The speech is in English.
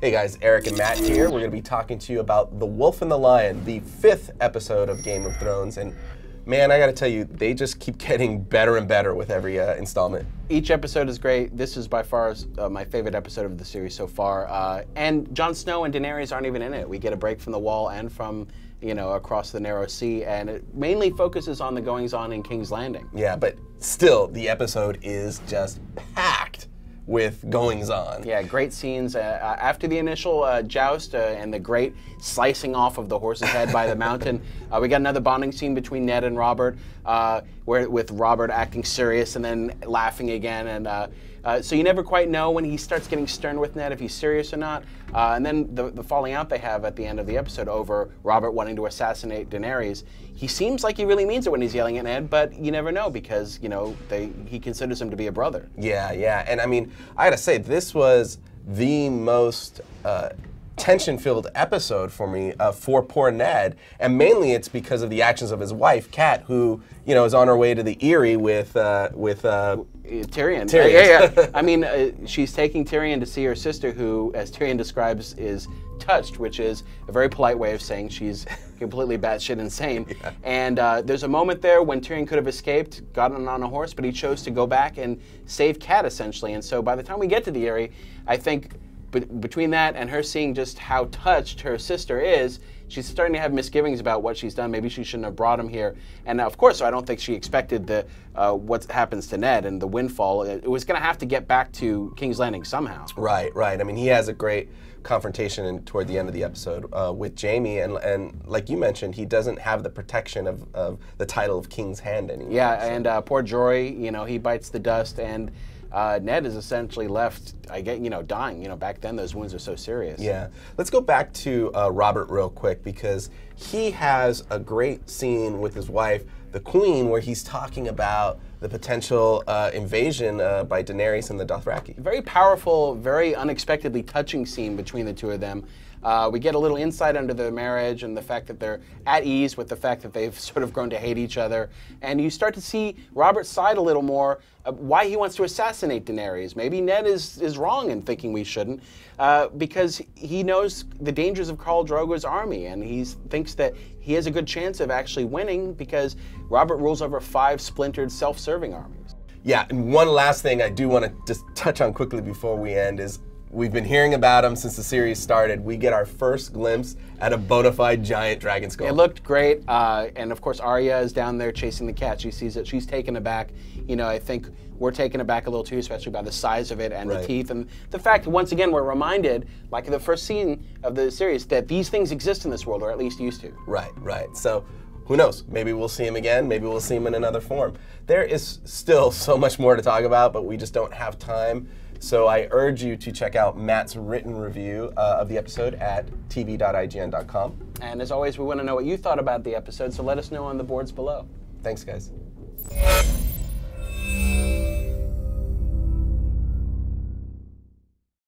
Hey guys, Eric and Matt here. We're going to be talking to you about The Wolf and the Lion, the 5th episode of Game of Thrones. And man, I got to tell you, they just keep getting better and better with every installment. Each episode is great. This is by far my favorite episode of the series so far. And Jon Snow and Daenerys aren't even in it. We get a break from the wall and from, you know, across the narrow sea, and it mainly focuses on the goings-on in King's Landing. Yeah, but still, the episode is just packed with goings-on. Yeah, great scenes. After the initial joust and the great slicing off of the horse's head by the mountain, we got another bonding scene between Ned and Robert, with Robert acting serious and then laughing again. And so you never quite know when he starts getting stern with Ned if he's serious or not. And then the falling out they have at the end of the episode over Robert wanting to assassinate Daenerys. He seems like he really means it when he's yelling at Ned, but you never know because, you know, he considers him to be a brother. Yeah, yeah. And I mean, I gotta say, this was the most tension-filled episode for me for poor Ned, and mainly it's because of the actions of his wife, Cat, who, you know, is on her way to the Eyrie with Tyrion. Tyrion. I mean, she's taking Tyrion to see her sister, who, as Tyrion describes, is touched, which is a very polite way of saying she's completely batshit insane. Yeah. And there's a moment there when Tyrion could have escaped, gotten on a horse, but he chose to go back and save Cat, essentially. And so by the time we get to the Eyrie, I think between that and her seeing just how touched her sister is, she's starting to have misgivings about what she's done. Maybe she shouldn't have brought him here. And of course, I don't think she expected what happens to Ned and the windfall. It was going to have to get back to King's Landing somehow. Right, right. I mean, he has a great confrontation toward the end of the episode with Jaime, and like you mentioned, he doesn't have the protection of the title of King's Hand anymore. Yeah, so. And poor Jory, you know, he bites the dust, and Ned is essentially left, dying. You know, back then those wounds are so serious. Yeah. Let's go back to Robert real quick, because he has a great scene with his wife, the Queen, where he's talking about the potential invasion by Daenerys and the Dothraki. Very powerful, very unexpectedly touching scene between the two of them. We get a little insight into their marriage and the fact that they're at ease with the fact that they've sort of grown to hate each other. And you start to see Robert's side a little more, why he wants to assassinate Daenerys. Maybe Ned is wrong in thinking we shouldn't, because he knows the dangers of Khal Drogo's army, and he thinks that he has a good chance of actually winning because Robert rules over 5 splintered, self-serving armies. Yeah, and one last thing I do want to just touch on quickly before we end is, we've been hearing about him since the series started. We get our first glimpse at a bona fide giant dragon skull. It looked great, and of course Arya is down there chasing the cat. She sees it, she's taken aback. You know, I think we're taken aback a little too, especially by the size of it and the teeth, and the fact that once again we're reminded, like in the first scene of the series, that these things exist in this world, or at least used to. Right, right. So who knows? Maybe we'll see him again. Maybe we'll see him in another form. There is still so much more to talk about, but we just don't have time. So I urge you to check out Matt's written review of the episode at tv.ign.com. And as always, we want to know what you thought about the episode, so let us know on the boards below. Thanks, guys.